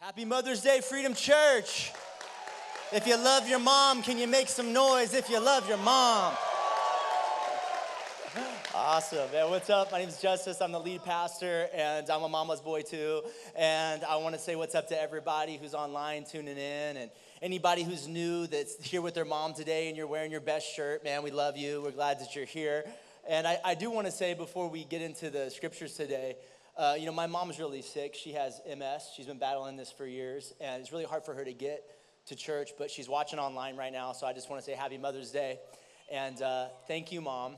Happy Mother's Day, Freedom Church. If you love your mom, can you make some noise if you love your mom? Awesome, man. What's up? My name is Justice. I'm the lead pastor, and I'm a mama's boy too. And I want to say what's up to everybody who's online tuning in, and anybody who's new that's here with their mom today and you're wearing your best shirt. Man, we love you. We're glad that you're here. And I do want to say before we get into the scriptures today, my mom's really sick. She has MS. She's been battling this for years, and it's really hard for her to get to church, but she's watching online right now, so I just want to say Happy Mother's Day. And thank you, Mom,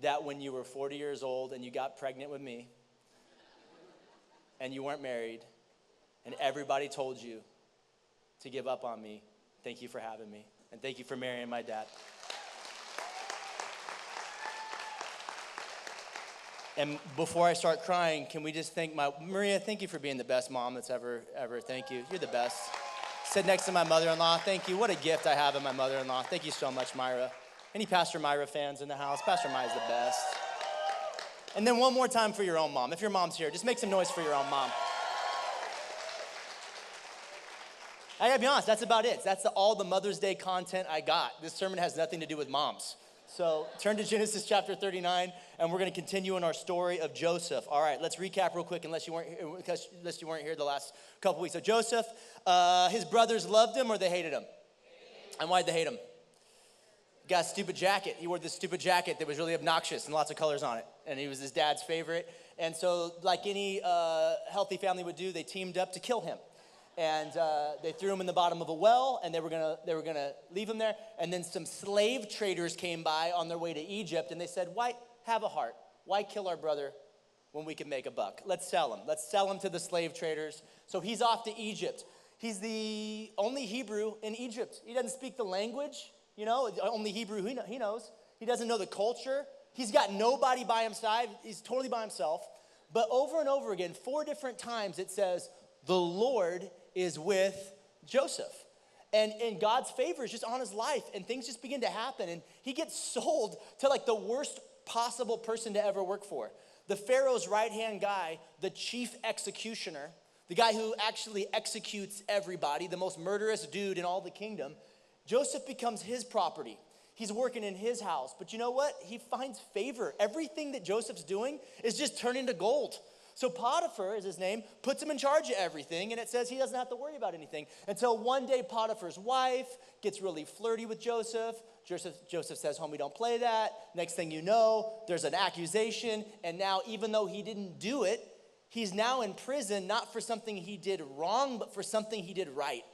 that when you were 40 years old and you got pregnant with me and you weren't married and everybody told you to give up on me, thank you for having me, and thank you for marrying my dad. And before I start crying, can we just thank Maria, thank you for being the best mom that's ever, thank you. You're the best. Sit next to my mother-in-law, thank you. What a gift I have in my mother-in-law. Thank you so much, Myra. Any Pastor Myra fans in the house? Pastor Myra's the best. And then one more time for your own mom. If your mom's here, just make some noise for your own mom. I gotta be honest, that's about it. That's all the Mother's Day content I got. This sermon has nothing to do with moms. So turn to Genesis chapter 39, and we're going to continue in our story of Joseph. All right, let's recap real quick, unless you weren't here the last couple weeks. So Joseph, his brothers loved him or they hated him? And why'd they hate him? He got a stupid jacket. He wore this stupid jacket that was really obnoxious and lots of colors on it. And he was his dad's favorite. And so like any healthy family would do, they teamed up to kill him. And they threw him in the bottom of a well, and they were gonna leave him there. And then some slave traders came by on their way to Egypt, and they said, "Why have a heart? Why kill our brother when we can make a buck? Let's sell him. Let's sell him to the slave traders." So he's off to Egypt. He's the only Hebrew in Egypt. He doesn't speak the language, only Hebrew he knows. He doesn't know the culture. He's got nobody by his side. He's totally by himself. But over and over again, 4 different times it says, the Lord is with Joseph. And God's favor is just on his life, and things just begin to happen. And he gets sold to like the worst possible person to ever work for. The Pharaoh's right-hand guy, the chief executioner, the guy who actually executes everybody, the most murderous dude in all the kingdom, Joseph becomes his property. He's working in his house. But you know what? He finds favor. Everything that Joseph's doing is just turning to gold. So Potiphar is his name, puts him in charge of everything, and it says he doesn't have to worry about anything until one day Potiphar's wife gets really flirty with Joseph. Joseph says, "Homie, don't play that." Next thing you know, there's an accusation, and now even though he didn't do it, he's now in prison, not for something he did wrong, but for something he did right.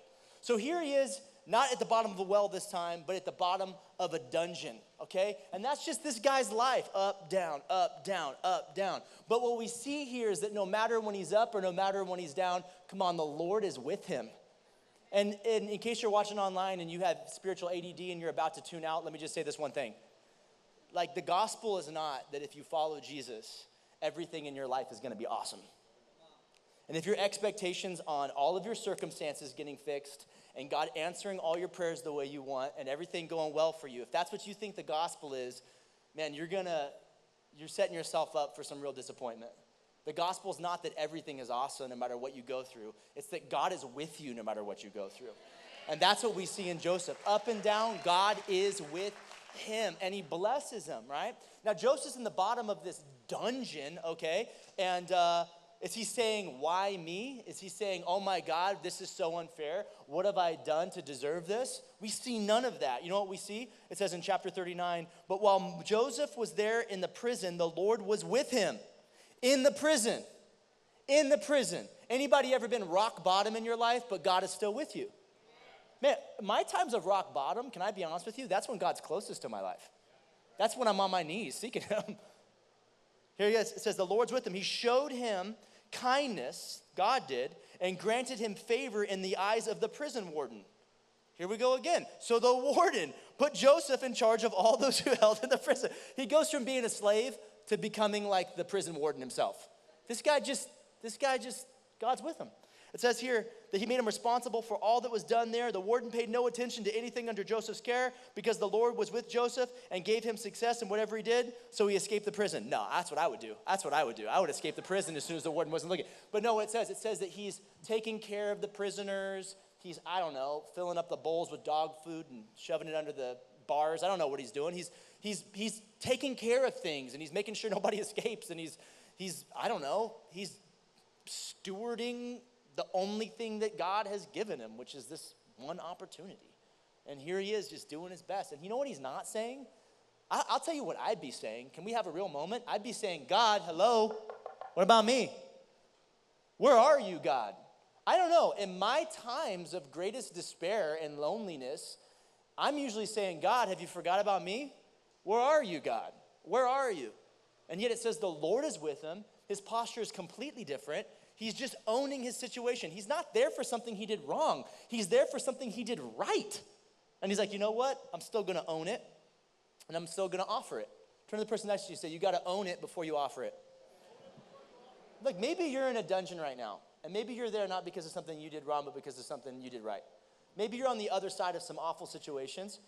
So here he is, not at the bottom of a well this time, but at the bottom of a dungeon, okay? And that's just this guy's life, up, down, up, down, up, down. But what we see here is that no matter when he's up or no matter when he's down, come on, the Lord is with him. And in case you're watching online and you have spiritual ADD and you're about to tune out, let me just say this one thing. Like, the gospel is not that if you follow Jesus, everything in your life is going to be awesome. And if your expectations on all of your circumstances getting fixed and God answering all your prayers the way you want and everything going well for you, if that's what you think the gospel is, man, you're setting yourself up for some real disappointment. The gospel is not that everything is awesome no matter what you go through. It's that God is with you no matter what you go through. And that's what we see in Joseph. Up and down, God is with him, and he blesses him, right? Now, Joseph's in the bottom of this dungeon, okay? And is he saying, why me? Is he saying, oh my God, this is so unfair? What have I done to deserve this? We see none of that. You know what we see? It says in chapter 39, but while Joseph was there in the prison, the Lord was with him. In the prison. In the prison. Anybody ever been rock bottom in your life, but God is still with you? Man, my times of rock bottom, can I be honest with you? That's when God's closest to my life. That's when I'm on my knees seeking him. Here he is. It says the Lord's with him. He showed him kindness, God did, and granted him favor in the eyes of the prison warden. Here we go again. So the warden put Joseph in charge of all those who held in the prison. He goes from being a slave to becoming like the prison warden himself. This guy just, God's with him. It says here that he made him responsible for all that was done there. The warden paid no attention to anything under Joseph's care because the Lord was with Joseph and gave him success in whatever he did, so he escaped the prison. No, that's what I would do. That's what I would do. I would escape the prison as soon as the warden wasn't looking. But no, it says that he's taking care of the prisoners. He's, I don't know, filling up the bowls with dog food and shoving it under the bars. I don't know what he's doing. He's taking care of things, and he's making sure nobody escapes, and he's I don't know, he's stewarding the only thing that God has given him, which is this one opportunity. And here he is just doing his best. And you know what he's not saying? I'll tell you what I'd be saying. Can we have a real moment? I'd be saying, God, hello, what about me? Where are you, God? I don't know. In my times of greatest despair and loneliness, I'm usually saying, God, have you forgot about me? Where are you, God? Where are you? And yet it says the Lord is with him. His posture is completely different. He's just owning his situation. He's not there for something he did wrong. He's there for something he did right. And he's like, you know what? I'm still going to own it, and I'm still going to offer it. Turn to the person next to you and say, you got to own it before you offer it. Like maybe you're in a dungeon right now, and maybe you're there not because of something you did wrong, but because of something you did right. Maybe you're on the other side of some awful situations.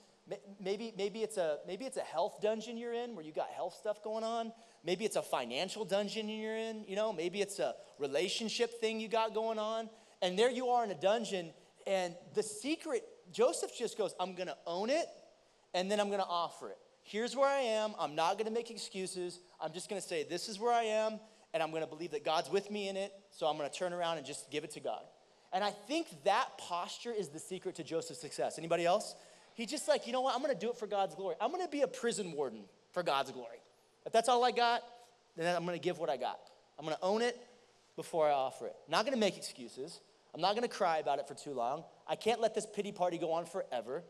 Maybe it's a health dungeon you're in where you got health stuff going on. Maybe it's a financial dungeon you're in, you know. Maybe it's a relationship thing you got going on. And there you are in a dungeon, and the secret, Joseph just goes, I'm going to own it, and then I'm going to offer it. Here's where I am. I'm not going to make excuses. I'm just going to say this is where I am, and I'm going to believe that God's with me in it, so I'm going to turn around and just give it to God. And I think that posture is the secret to Joseph's success. Anybody else? He's just like, you know what? I'm going to do it for God's glory. I'm going to be a prison warden for God's glory. If that's all I got, then I'm going to give what I got. I'm going to own it before I offer it. I'm not going to make excuses. I'm not going to cry about it for too long. I can't let this pity party go on forever.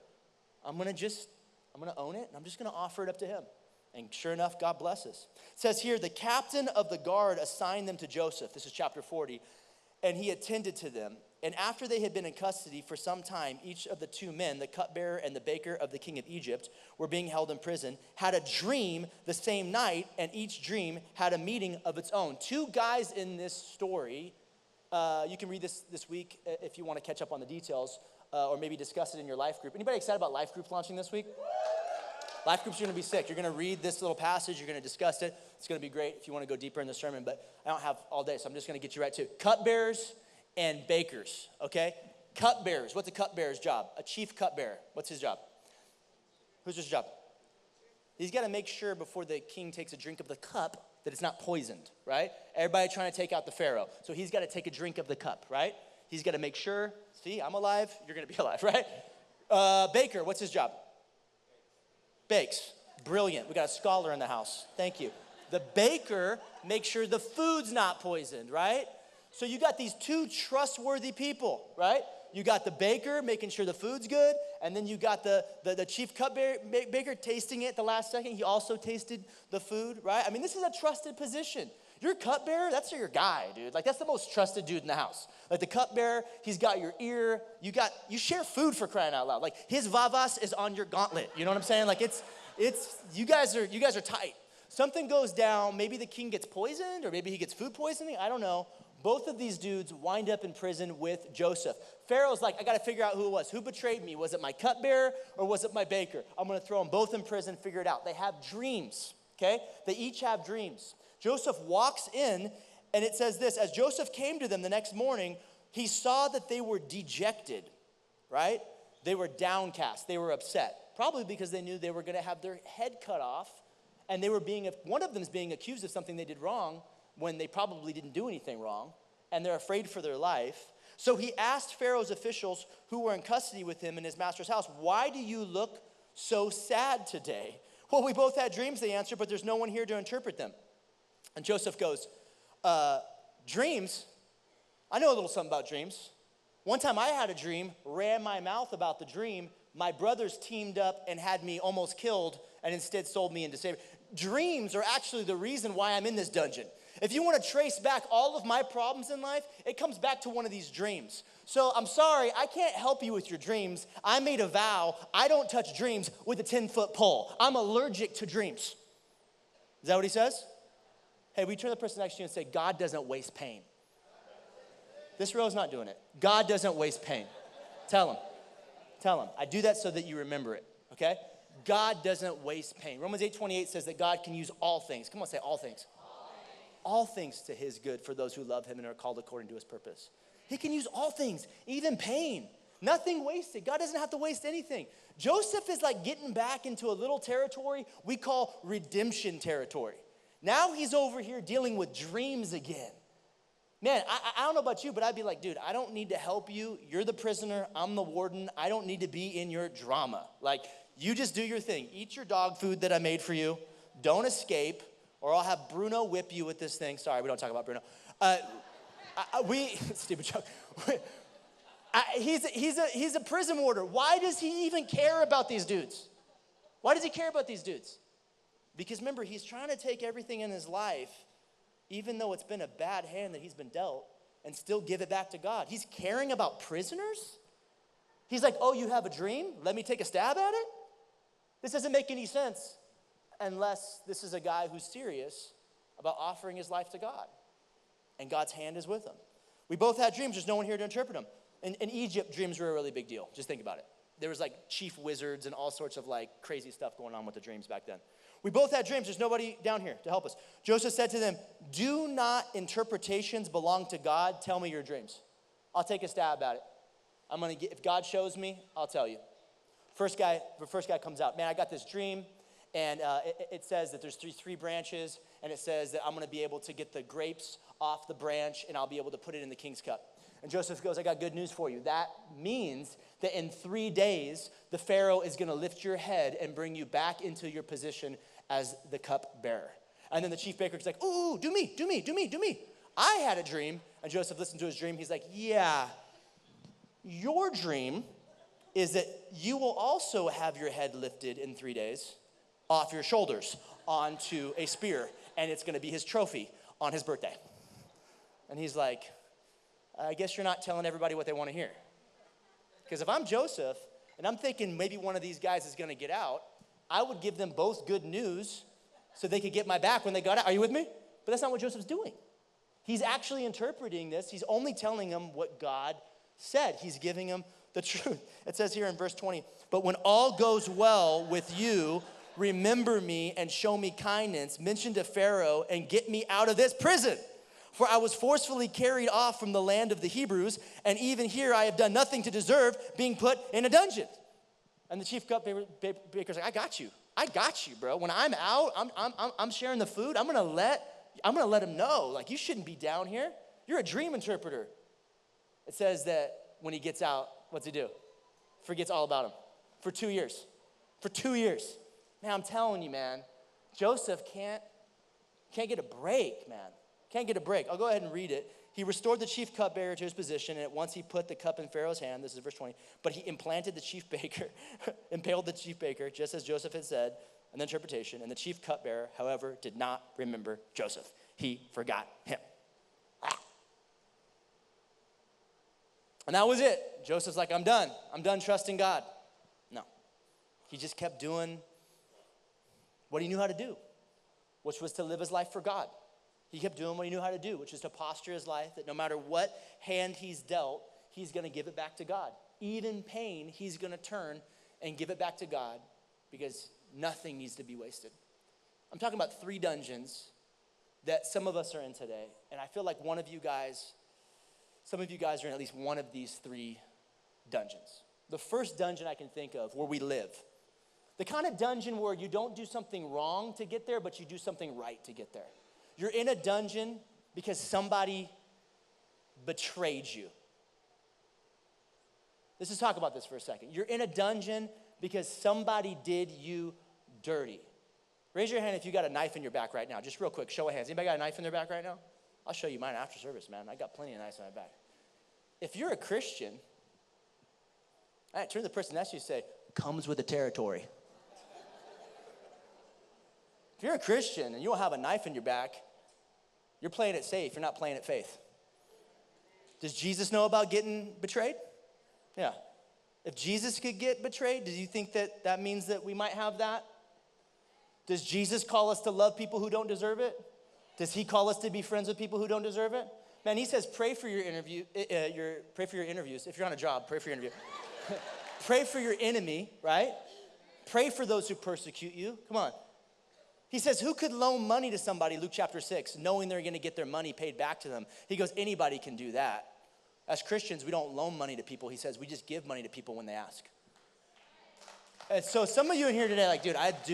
I'm going to own it, and I'm just going to offer it up to him. And sure enough, God blesses. It says here, the captain of the guard assigned them to Joseph. This is chapter 40. And he attended to them. And after they had been in custody for some time, each of the two men, the cupbearer and the baker of the king of Egypt, were being held in prison, had a dream the same night, and each dream had a meaning of its own. Two guys in this story, you can read this week if you want to catch up on the details, or maybe discuss it in your life group. Anybody excited about life groups launching this week? Life groups are going to be sick. You're going to read this little passage. You're going to discuss it. It's going to be great if you want to go deeper in the sermon, but I don't have all day, so I'm just going to get you right to it. Cupbearers and bakers, okay? Cupbearers. What's a cupbearer's job? A chief cupbearer. What's his job? Who's his job? He's got to make sure before the king takes a drink of the cup that it's not poisoned, right? Everybody trying to take out the pharaoh. So he's got to take a drink of the cup, right? He's got to make sure, see, I'm alive, you're going to be alive, right? Baker, what's his job? Bakes. Brilliant. We got a scholar in the house. Thank you. The baker makes sure the food's not poisoned, right? So you got these two trustworthy people, right? You got the baker making sure the food's good, and then you got the chief baker tasting it at the last second. He also tasted the food, right? I mean, this is a trusted position. Your cupbearer, that's your guy, dude. Like, that's the most trusted dude in the house. Like, the cupbearer, he's got your ear. You share food, for crying out loud. Like, his vavas is on your gauntlet. You know what I'm saying? Like, it's you guys are tight. Something goes down. Maybe the king gets poisoned, or maybe he gets food poisoning. I don't know. Both of these dudes wind up in prison with Joseph. Pharaoh's like, I got to figure out who it was. Who betrayed me? Was it my cupbearer or was it my baker? I'm going to throw them both in prison, figure it out. They have dreams, okay? They each have dreams. Joseph walks in, and it says this, as Joseph came to them the next morning, he saw that they were dejected, right? They were downcast. They were upset, probably because they knew they were going to have their head cut off, and one of them is being accused of something they did wrong, when they probably didn't do anything wrong, and they're afraid for their life. So he asked Pharaoh's officials who were in custody with him in his master's house, why do you look so sad today? Well, we both had dreams, they answered, but there's no one here to interpret them. And Joseph goes, dreams? I know a little something about dreams. One time I had a dream, ran my mouth about the dream. My brothers teamed up and had me almost killed and instead sold me into slavery. Dreams are actually the reason why I'm in this dungeon. If you want to trace back all of my problems in life, it comes back to one of these dreams. So I'm sorry, I can't help you with your dreams. I made a vow, I don't touch dreams with a 10-foot pole. I'm allergic to dreams. Is that what he says? Hey, we turn to the person next to you and say, God doesn't waste pain. This row's not doing it. God doesn't waste pain. Tell him. Tell him. I do that so that you remember it, okay? God doesn't waste pain. Romans 8:28 says that God can use all things. Come on, say all things. All things to his good for those who love him and are called according to his purpose. He can use all things, even pain. Nothing wasted. God doesn't have to waste anything. Joseph is like getting back into a little territory we call redemption territory. Now he's over here dealing with dreams again. Man, I don't know about you, but I'd be like, dude, I don't need to help you. You're the prisoner. I'm the warden. I don't need to be in your drama. Like, you just do your thing. Eat your dog food that I made for you. Don't escape, or I'll have Bruno whip you with this thing. Sorry, we don't talk about Bruno. Stupid joke. He's a prison warder. Why does he even care about these dudes? Why does he care about these dudes? Because remember, he's trying to take everything in his life, even though it's been a bad hand that he's been dealt, and still give it back to God. He's caring about prisoners? He's like, oh, you have a dream? Let me take a stab at it? This doesn't make any sense unless this is a guy who's serious about offering his life to God. And God's hand is with him. We both had dreams. There's no one here to interpret them. In Egypt, dreams were a really big deal. Just think about it. There was like chief wizards and all sorts of like crazy stuff going on with the dreams back then. We both had dreams. There's nobody down here to help us. Joseph said to them, do not interpretations belong to God? Tell me your dreams. I'll take a stab at it. If God shows me, I'll tell you. The first guy comes out. Man, I got this dream, and it says that there's three branches, and it says that I'm going to be able to get the grapes off the branch, and I'll be able to put it in the king's cup. And Joseph goes, I got good news for you. That means that in 3 days, the Pharaoh is going to lift your head and bring you back into your position as the cup bearer. And then the chief baker is like, ooh, do me. I had a dream. And Joseph listened to his dream. He's like, yeah, your dream is that you will also have your head lifted in 3 days off your shoulders onto a spear. And it's going to be his trophy on his birthday. And he's like, I guess you're not telling everybody what they want to hear. Because if I'm Joseph and I'm thinking maybe one of these guys is going to get out, I would give them both good news so they could get my back when they got out. Are you with me? But that's not what Joseph's doing. He's actually interpreting this. He's only telling them what God said. He's giving them the truth. It says here in verse 20, but when all goes well with you, remember me and show me kindness, mention to Pharaoh and get me out of this prison. For I was forcefully carried off from the land of the Hebrews, and even here I have done nothing to deserve being put in a dungeon. And the chief cupbearer's like, I got you, bro. When I'm out, I'm sharing the food. I'm gonna let him know, like, you shouldn't be down here. You're a dream interpreter. It says that when he gets out, what's he do? Forgets all about him for 2 years. For 2 years. Man, I'm telling you, man, Joseph can't get a break, man. Can't get a break. I'll go ahead and read it. He restored the chief cupbearer to his position, and at once he put the cup in Pharaoh's hand. This is verse 20. But he impaled the chief baker, just as Joseph had said in the interpretation. And the chief cupbearer, however, did not remember Joseph. He forgot him. And that was it. Joseph's like, I'm done. I'm done trusting God. No. He just kept doing what he knew how to do, which was to live his life for God. He kept doing what he knew how to do, which is to posture his life that no matter what hand he's dealt, he's going to give it back to God. Even pain, he's going to turn and give it back to God because nothing needs to be wasted. I'm talking about 3 dungeons that some of us are in today, and I feel like some of you guys are in at least one of these 3 dungeons. The first dungeon I can think of where we live, the kind of dungeon where you don't do something wrong to get there, but you do something right to get there. You're in a dungeon because somebody betrayed you. Let's just talk about this for a second. You're in a dungeon because somebody did you dirty. Raise your hand if you got a knife in your back right now. Just real quick, show of hands. Anybody got a knife in their back right now? I'll show you mine after service, man. I got plenty of knives in my back. If you're a Christian, all right, turn to the person next to you and say, comes with the territory. If you're a Christian and you don't have a knife in your back, you're playing it safe. You're not playing it faith. Does Jesus know about getting betrayed? Yeah. If Jesus could get betrayed, do you think that means that we might have that? Does Jesus call us to love people who don't deserve it? Does he call us to be friends with people who don't deserve it? Man, he says, pray for your interviews. If you're on a job, pray for your interview. Pray for your enemy, right? Pray for those who persecute you. Come on. He says, who could loan money to somebody, Luke chapter 6, knowing they're going to get their money paid back to them? He goes, anybody can do that. As Christians, we don't loan money to people. He says, we just give money to people when they ask. And so some of you in here today, like,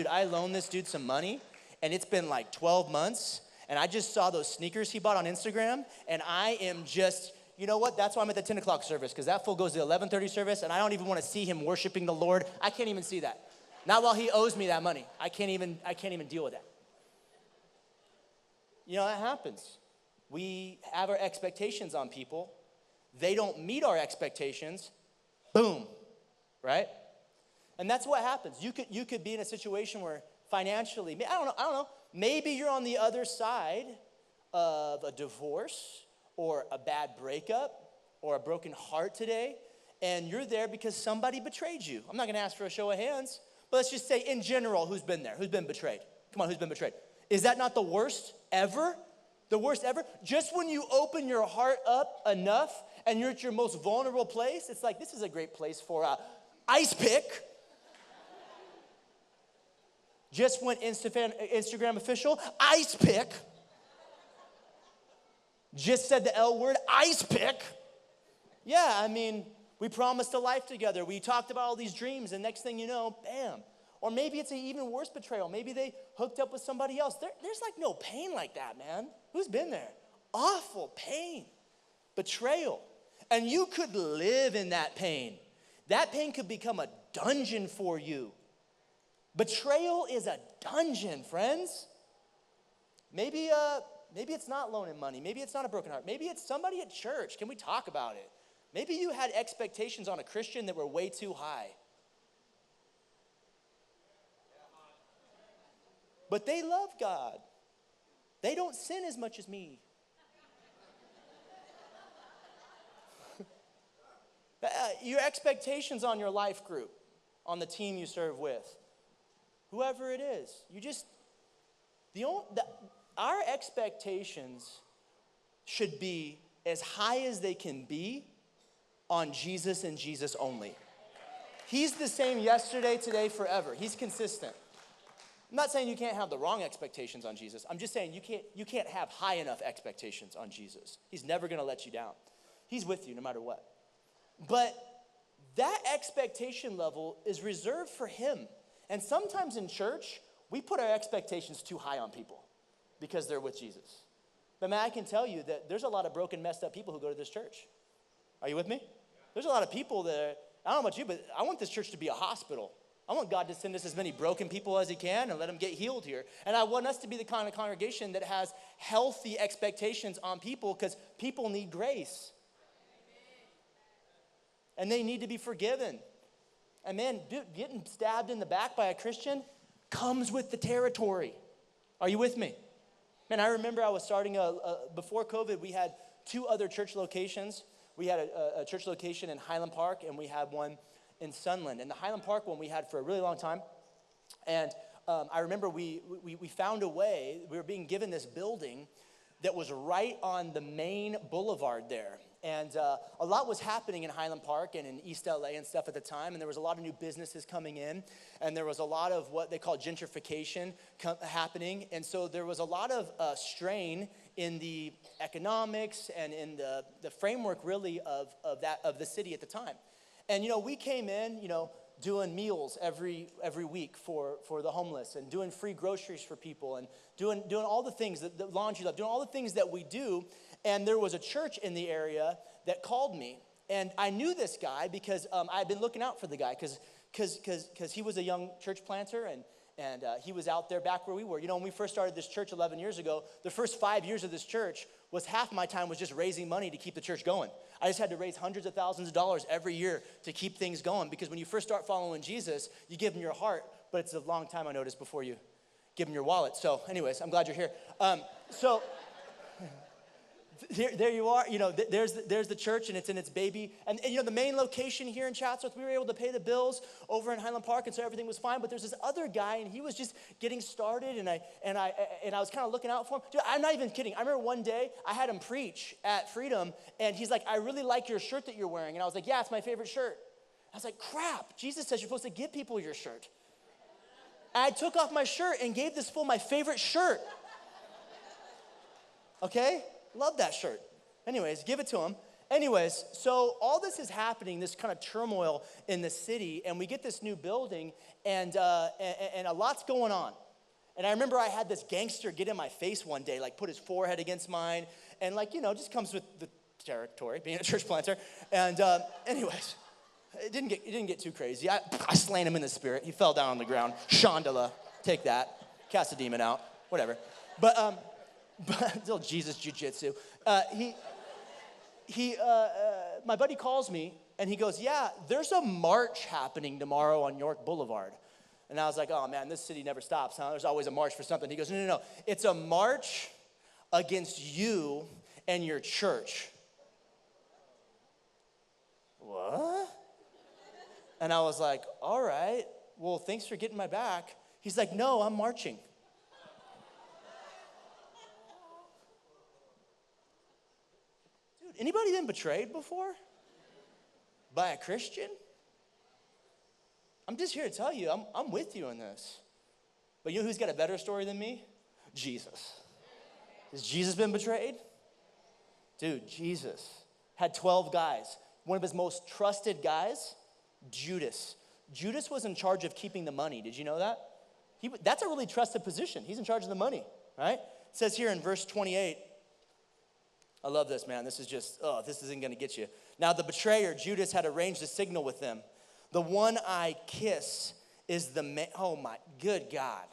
I loaned this dude some money, and it's been like 12 months, and I just saw those sneakers he bought on Instagram, and I am just, you know what? That's why I'm at the 10 o'clock service, because that fool goes to the 11:30 service, and I don't even want to see him worshiping the Lord. I can't even see that. Not while he owes me that money. I can't even deal with that. You know, that happens. We have our expectations on people. They don't meet our expectations. Boom, right? And that's what happens. You could be in a situation where financially, I don't know. Maybe you're on the other side of a divorce or a bad breakup or a broken heart today, and you're there because somebody betrayed you. I'm not going to ask for a show of hands, but let's just say in general, who's been there? Who's been betrayed? Come on, who's been betrayed? Is that not the worst ever? The worst ever? Just when you open your heart up enough and you're at your most vulnerable place, it's like, this is a great place for a ice pick. Just went Instagram official, ice pick. Just said the L word, ice pick. Yeah, I mean, we promised a life together. We talked about all these dreams, and next thing you know, bam. Or maybe it's an even worse betrayal. Maybe they hooked up with somebody else. There's like no pain like that, man. Who's been there? Awful pain, betrayal. And you could live in that pain. That pain could become a dungeon for you. Betrayal is a dungeon, friends. Maybe it's not loaning money. Maybe it's not a broken heart. Maybe it's somebody at church. Can we talk about it? Maybe you had expectations on a Christian that were way too high. But they love God. They don't sin as much as me. Your expectations on your life group, on the team you serve with, whoever it is, our expectations should be as high as they can be on Jesus and Jesus only. He's the same yesterday, today, forever. He's consistent. I'm not saying you can't have the wrong expectations on Jesus. I'm just saying you can't have high enough expectations on Jesus. He's never going to let you down. He's with you no matter what. But that expectation level is reserved for him. And sometimes in church, we put our expectations too high on people because they're with Jesus. But man, I can tell you that there's a lot of broken, messed up people who go to this church. Are you with me? There's a lot of people that, I don't know about you, but I want this church to be a hospital. I want God to send us as many broken people as he can and let them get healed here. And I want us to be the kind of congregation that has healthy expectations on people because people need grace. And they need to be forgiven. And man, dude, getting stabbed in the back by a Christian comes with the territory. Are you with me? Man, I remember I was starting before COVID, we had 2 other church locations. We had a church location in Highland Park, and we had one in Sunland. And the Highland Park one we had for a really long time. And I remember we found a way, we were being given this building that was right on the main boulevard there. And a lot was happening in Highland Park and in East LA and stuff at the time. And there was a lot of new businesses coming in. And there was a lot of what they call gentrification happening. And so there was a lot of strain in the economics and in the framework really of the city at the time. And, we came in, doing meals every week for the homeless and doing free groceries for people and doing all the things, the laundry love, doing all the things that we do. And there was a church in the area that called me. And I knew this guy because I had been looking out for the guy because he was a young church planter and he was out there back where we were. When we first started this church 11 years ago, the first 5 years of this church was half my time was just raising money to keep the church going. I just had to raise hundreds of thousands of dollars every year to keep things going because when you first start following Jesus, you give him your heart, but it's a long time, I noticed, before you give him your wallet. So anyways, I'm glad you're here. there you are. There's the church, and it's in its baby. And the main location here in Chatsworth, we were able to pay the bills over in Highland Park, and so everything was fine. But there's this other guy, and he was just getting started, and I was kind of looking out for him. Dude, I'm not even kidding. I remember one day I had him preach at Freedom, and he's like, "I really like your shirt that you're wearing," and I was like, "Yeah, it's my favorite shirt." I was like, "Crap! Jesus says you're supposed to give people your shirt." And I took off my shirt and gave this fool my favorite shirt. Okay? Love that shirt. Anyways, give it to him. Anyways, so all this is happening, this kind of turmoil in the city, and we get this new building, and a lot's going on. And I remember I had this gangster get in my face one day, like put his forehead against mine, and just comes with the territory, being a church planter. And anyways, it didn't get too crazy. I slain him in the spirit. He fell down on the ground. Chandala, take that. Cast a demon out. Whatever. But little Jesus jiu-jitsu. My buddy calls me, and he goes, "Yeah, there's a march happening tomorrow on York Boulevard." And I was like, "Oh, man, this city never stops, huh? There's always a march for something." He goes, No. It's a march against you and your church." What? And I was like, "All right, well, thanks for getting my back." He's like, "No, I'm marching." Anybody been betrayed before? By a Christian? I'm just here to tell you, I'm with you in this. But you know who's got a better story than me? Jesus. Has Jesus been betrayed? Dude, Jesus had 12 guys. One of his most trusted guys, Judas. Judas was in charge of keeping the money. Did you know that? That's a really trusted position. He's in charge of the money, right? It says here in verse 28, I love this, man. This is just, this isn't going to get you. "Now the betrayer, Judas, had arranged a signal with them. The one I kiss is the man." Oh, my good God.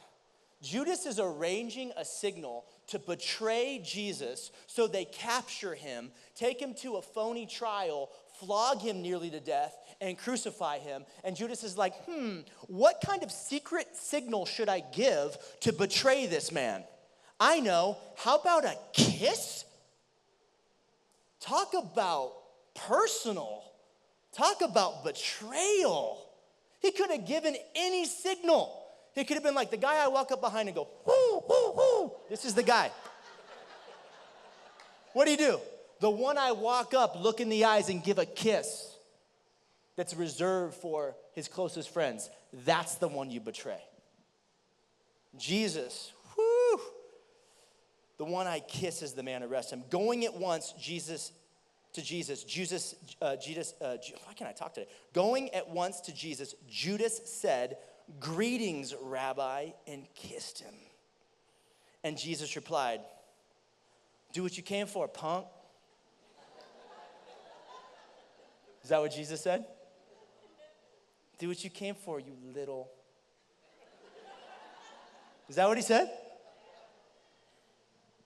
Judas is arranging a signal to betray Jesus so they capture him, take him to a phony trial, flog him nearly to death, and crucify him. And Judas is like, what kind of secret signal should I give to betray this man? I know. How about a kiss? Talk about personal. Talk about betrayal. He could have given any signal. He could have been like the guy I walk up behind and go, "Whoo, whoo, whoo." This is the guy. What do? The one I walk up, look in the eyes, and give a kiss that's reserved for his closest friends. That's the one you betray. Jesus, the one I kiss is the man arrest him. Going at once, why can't I talk today? Going at once to Jesus, Judas said, "Greetings, Rabbi," and kissed him. And Jesus replied, "Do what you came for, punk." Is that what Jesus said? Do what you came for, you little. Is that what he said?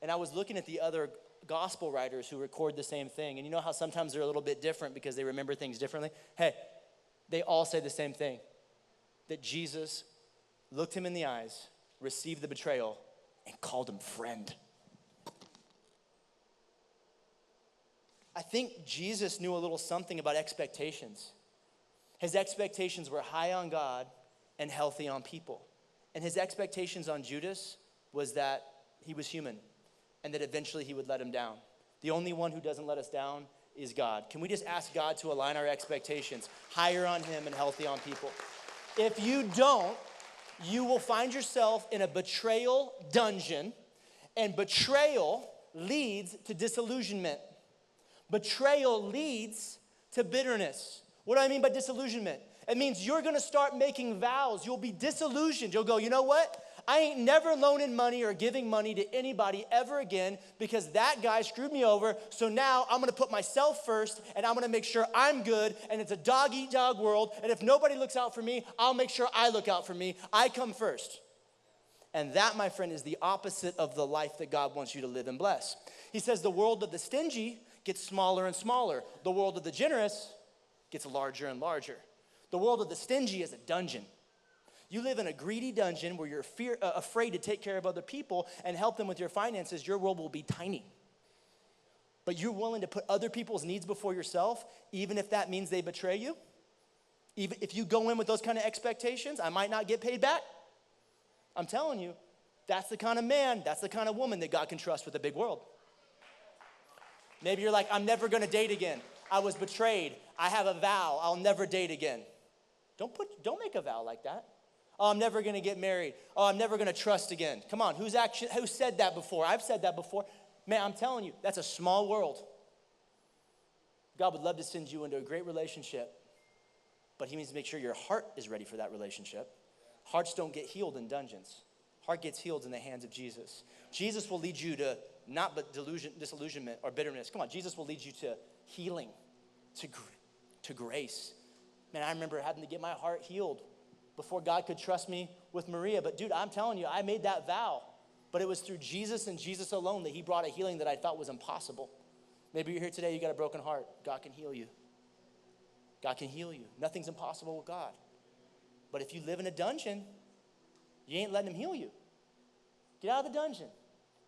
And I was looking at the other gospel writers who record the same thing. And you know how sometimes they're a little bit different because they remember things differently? Hey, they all say the same thing. That Jesus looked him in the eyes, received the betrayal, and called him friend. I think Jesus knew a little something about expectations. His expectations were high on God and healthy on people. And his expectations on Judas was that he was human and that eventually he would let him down. The only one who doesn't let us down is God. Can we just ask God to align our expectations higher on him and healthy on people? If you don't, you will find yourself in a betrayal dungeon, and betrayal leads to disillusionment. Betrayal leads to bitterness. What do I mean by disillusionment? It means you're going to start making vows. You'll be disillusioned. You'll go, you know what? I ain't never loaning money or giving money to anybody ever again because that guy screwed me over. So now I'm going to put myself first, and I'm going to make sure I'm good, and it's a dog-eat-dog world. And if nobody looks out for me, I'll make sure I look out for me. I come first. And that, my friend, is the opposite of the life that God wants you to live and bless. He says the world of the stingy gets smaller and smaller. The world of the generous gets larger and larger. The world of the stingy is a dungeon. You live in a greedy dungeon where you're afraid to take care of other people and help them with your finances. Your world will be tiny. but you're willing to put other people's needs before yourself, even if that means they betray you, even if you go in with those kind of expectations, I might not get paid back. I'm telling you, that's the kind of man, that's the kind of woman that God can trust with a big world. Maybe you're like, I'm never gonna date again. I was betrayed. I have a vow, I'll never date again. Don't make a vow like that. Oh, I'm never gonna get married. Oh, I'm never gonna trust again. Come on, who said that before? I've said that before. Man, I'm telling you, that's a small world. God would love to send you into a great relationship, but he needs to make sure your heart is ready for that relationship. Hearts don't get healed in dungeons. Heart gets healed in the hands of Jesus. Jesus will lead you to not but disillusionment or bitterness. Come on, Jesus will lead you to healing, to grace. Man, I remember having to get my heart healed before God could trust me with Maria. But dude, I'm telling you, I made that vow. But it was through Jesus and Jesus alone that he brought a healing that I thought was impossible. Maybe you're here today, you got a broken heart. God can heal you. God can heal you. Nothing's impossible with God. But if you live in a dungeon, you ain't letting him heal you. Get out of the dungeon.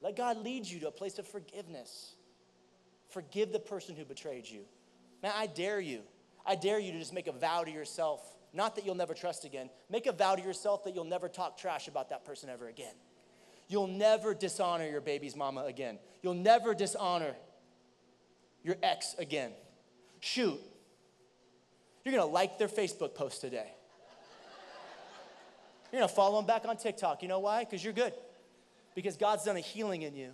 Let God lead you to a place of forgiveness. Forgive the person who betrayed you. Man, I dare you. I dare you to just make a vow to yourself. Not that you'll never trust again. Make a vow to yourself that you'll never talk trash about that person ever again. You'll never dishonor your baby's mama again. You'll never dishonor your ex again. Shoot. You're going to like their Facebook post today. You're going to follow them back on TikTok. You know why? Because you're good. Because God's done a healing in you,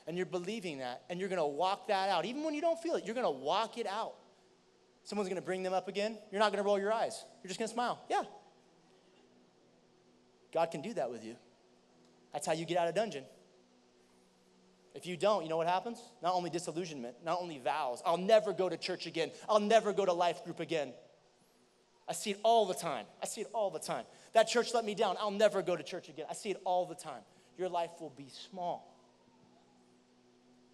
and you're believing that, and you're going to walk that out. Even when you don't feel it, you're going to walk it out. Someone's going to bring them up again. You're not going to roll your eyes. You're just going to smile. Yeah. God can do that with you. That's how you get out of dungeon. If you don't, you know what happens? Not only disillusionment, not only vows. I'll never go to church again. I'll never go to life group again. I see it all the time. I see it all the time. That church let me down. I'll never go to church again. I see it all the time. Your life will be small.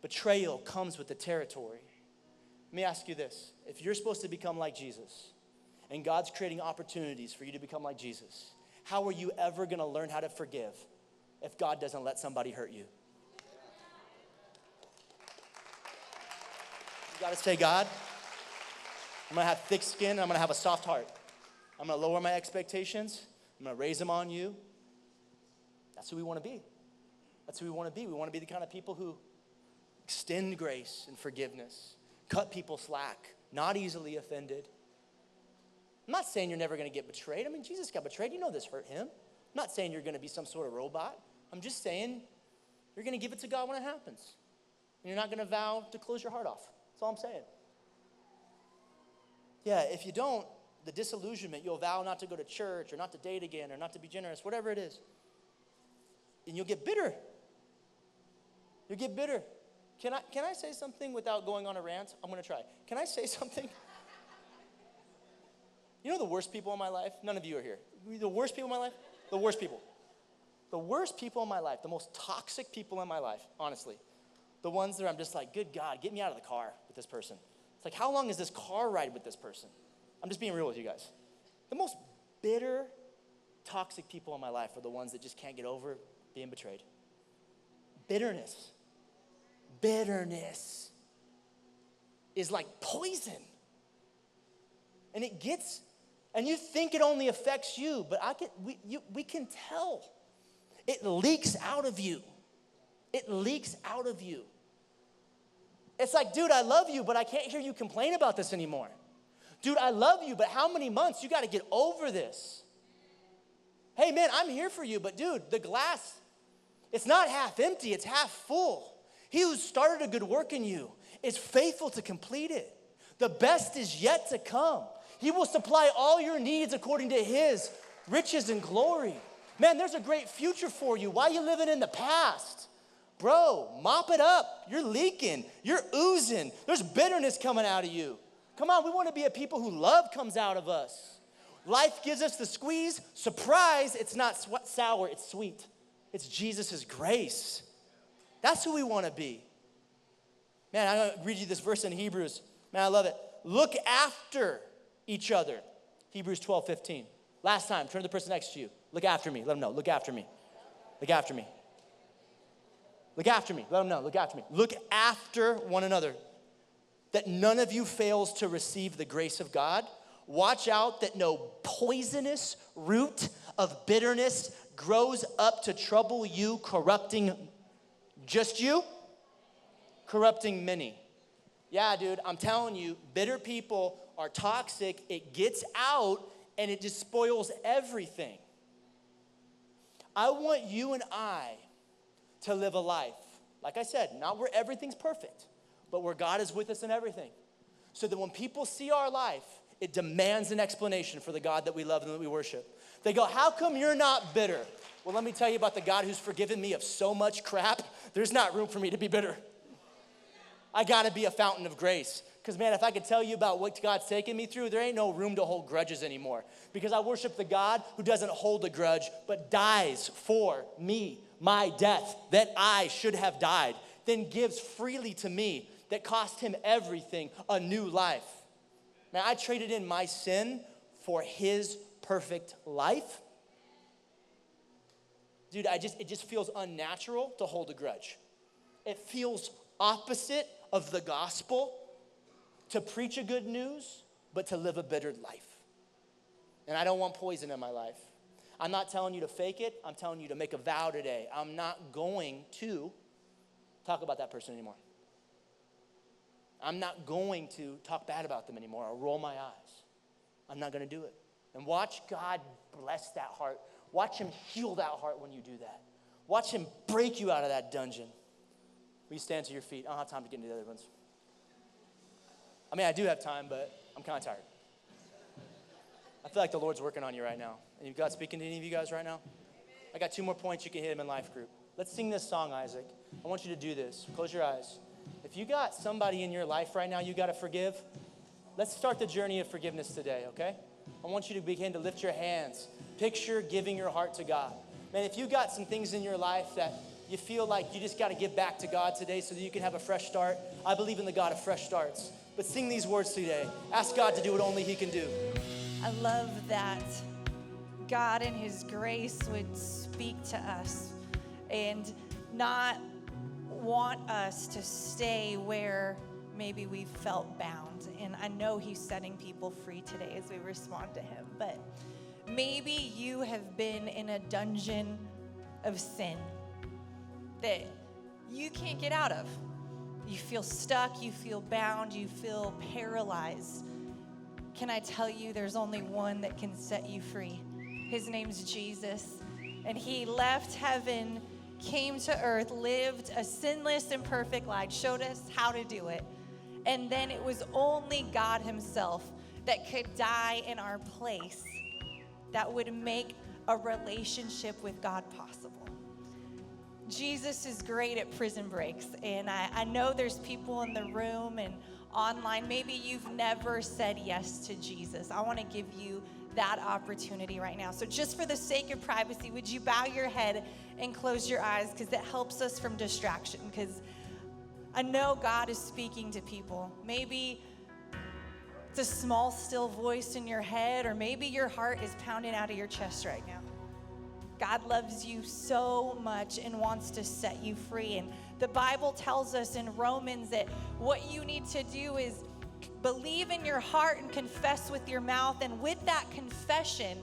Betrayal comes with the territory. Let me ask you this. If you're supposed to become like Jesus, and God's creating opportunities for you to become like Jesus, how are you ever going to learn how to forgive if God doesn't let somebody hurt you? You got to say, God, I'm going to have thick skin, and I'm going to have a soft heart. I'm going to lower my expectations. I'm going to raise them on you. That's who we want to be. That's who we want to be. We want to be the kind of people who extend grace and forgiveness, cut people slack, not easily offended. I'm not saying you're never going to get betrayed. I mean, Jesus got betrayed. You know this hurt him. I'm not saying you're going to be some sort of robot. I'm just saying you're going to give it to God when it happens. And you're not going to vow to close your heart off. That's all I'm saying. Yeah, if you don't, the disillusionment, you'll vow not to go to church or not to date again or not to be generous, whatever it is. And you'll get bitter. You'll get bitter. Can I say something without going on a rant? I'm going to try. Can I say something? You know the worst people in my life? None of you are here. The worst people in my life? The worst people. The worst people in my life, the most toxic people in my life, honestly. The ones that I'm just like, good God, get me out of the car with this person. It's like, how long is this car ride with this person? I'm just being real with you guys. The most bitter, toxic people in my life are the ones that just can't get over being betrayed. Bitterness is like poison. And it gets, and you think it only affects you, but we can tell. It leaks out of you. It leaks out of you. It's like, dude, I love you, but I can't hear you complain about this anymore. Dude, I love you, but how many months? You got to get over this. Hey, man, I'm here for you, but dude, the glass, it's not half empty, it's half full. He who started a good work in you is faithful to complete it. The best is yet to come. He will supply all your needs according to his riches and glory. Man, there's a great future for you. Why are you living in the past? Bro, mop it up. You're leaking. You're oozing. There's bitterness coming out of you. Come on, we want to be a people who love comes out of us. Life gives us the squeeze. Surprise, it's not sour, it's sweet. It's Jesus' grace. That's who we want to be. Man, I'm going to read you this verse in Hebrews. Man, I love it. Look after each other. Hebrews 12:15. Last time, turn to the person next to you. Look after me. Let them know. Look after me. Look after me. Look after me. Let them know. Look after me. Look after one another that none of you fails to receive the grace of God. Watch out that no poisonous root of bitterness grows up to trouble you, corrupting just you, corrupting many. Yeah, dude, I'm telling you, bitter people are toxic. It gets out and it just spoils everything. I want you and I to live a life, like I said, not where everything's perfect, but where God is with us in everything. So that when people see our life, it demands an explanation for the God that we love and that we worship. They go, how come you're not bitter? Well, let me tell you about the God who's forgiven me of so much crap. There's not room for me to be bitter. I gotta be a fountain of grace. Because man, if I could tell you about what God's taken me through, there ain't no room to hold grudges anymore. Because I worship the God who doesn't hold a grudge, but dies for me, my death, that I should have died, then gives freely to me, that cost him everything, a new life. Man, I traded in my sin for his perfect life. Dude, it just feels unnatural to hold a grudge. It feels opposite of the gospel to preach a good news, but to live a bittered life. And I don't want poison in my life. I'm not telling you to fake it. I'm telling you to make a vow today. I'm not going to talk about that person anymore. I'm not going to talk bad about them anymore or roll my eyes. I'm not going to do it. And watch God bless that heart. Watch him heal that heart when you do that. Watch him break you out of that dungeon. Will you stand to your feet? I don't have time to get into the other ones. I mean, I do have time, but I'm kind of tired. I feel like the Lord's working on you right now. And God speaking to any of you guys right now? I got 2 more points you can hit him in life group. Let's sing this song, Isaac. I want you to do this. Close your eyes. If you got somebody in your life right now you got to forgive, let's start the journey of forgiveness today, okay? I want you to begin to lift your hands. Picture giving your heart to God. Man, if you got some things in your life that you feel like you just got to give back to God today so that you can have a fresh start, I believe in the God of fresh starts. But sing these words today. Ask God to do what only he can do. I love that God in his grace would speak to us and not want us to stay where maybe we felt bound. And I know he's setting people free today as we respond to him. But maybe you have been in a dungeon of sin that you can't get out of. You feel stuck, you feel bound, you feel paralyzed. Can I tell you there's only one that can set you free? His name's Jesus. And he left heaven, came to earth, lived a sinless and perfect life, showed us how to do it. And then it was only God himself that could die in our place, that would make a relationship with God possible. Jesus is great at prison breaks, and I know there's people in the room and online, maybe you've never said yes to Jesus. I want to give you that opportunity right now. So just for the sake of privacy, would you bow your head and close your eyes, because it helps us from distraction, because I know God is speaking to people. Maybe it's a small, still voice in your head, or maybe your heart is pounding out of your chest right now. God loves you so much and wants to set you free. And the Bible tells us in Romans that what you need to do is believe in your heart and confess with your mouth. And with that confession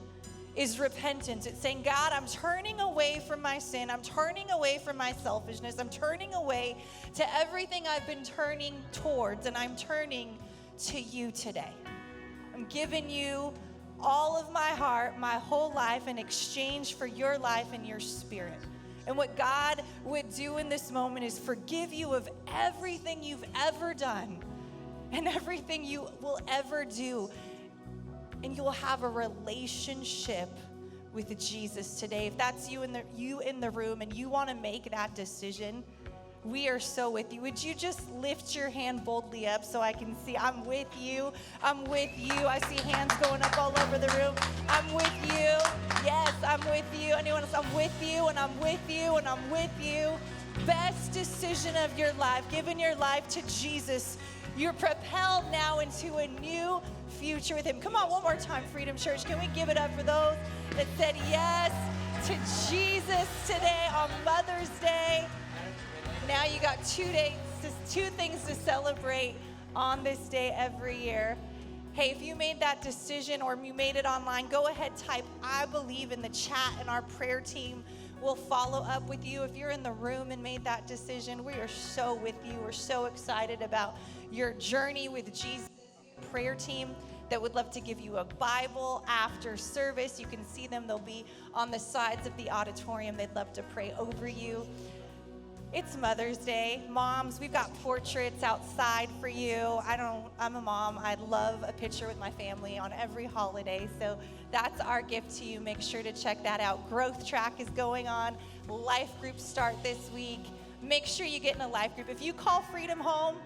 is repentance. It's saying, God, I'm turning away from my sin. I'm turning away from my selfishness. I'm turning away to everything I've been turning towards, and I'm turning to you today. I'm giving you all of my heart, my whole life, in exchange for your life and your spirit. And what God would do in this moment is forgive you of everything you've ever done and everything you will ever do. And you will have a relationship with Jesus today. If that's you in the room and you want to make that decision, we are so with you. Would you just lift your hand boldly up so I can see? I'm with you. I'm with you. I see hands going up all over the room. I'm with you. Yes, I'm with you. Anyone else? I'm with you, and I'm with you, and I'm with you. Best decision of your life, giving your life to Jesus. You're propelled now into a new future with him. Come on, one more time, Freedom Church. Can we give it up for those that said yes to Jesus today on Mother's Day? Now you got 2 days, 2 things to celebrate. on this day every year. Hey, if you made that decision or you made it online, go ahead, type I believe in the chat, and our prayer team will follow up with you. If you're in the room and made that decision, we are so with you. We're so excited about your journey with Jesus. Prayer team that would love to give you a Bible after service. You can see them. They'll be on the sides of the auditorium. They'd love to pray over you. It's Mother's Day. Moms, we've got portraits outside for you. I'm a mom. I love a picture with my family on every holiday. So that's our gift to you. Make sure to check that out. Growth Track is going on. Life groups start this week. Make sure you get in a life group. If you call Freedom home,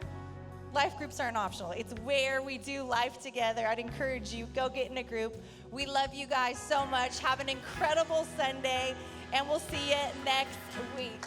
life groups aren't optional. It's where we do life together. I'd encourage you, go get in a group. We love you guys so much. Have an incredible Sunday, and we'll see you next week.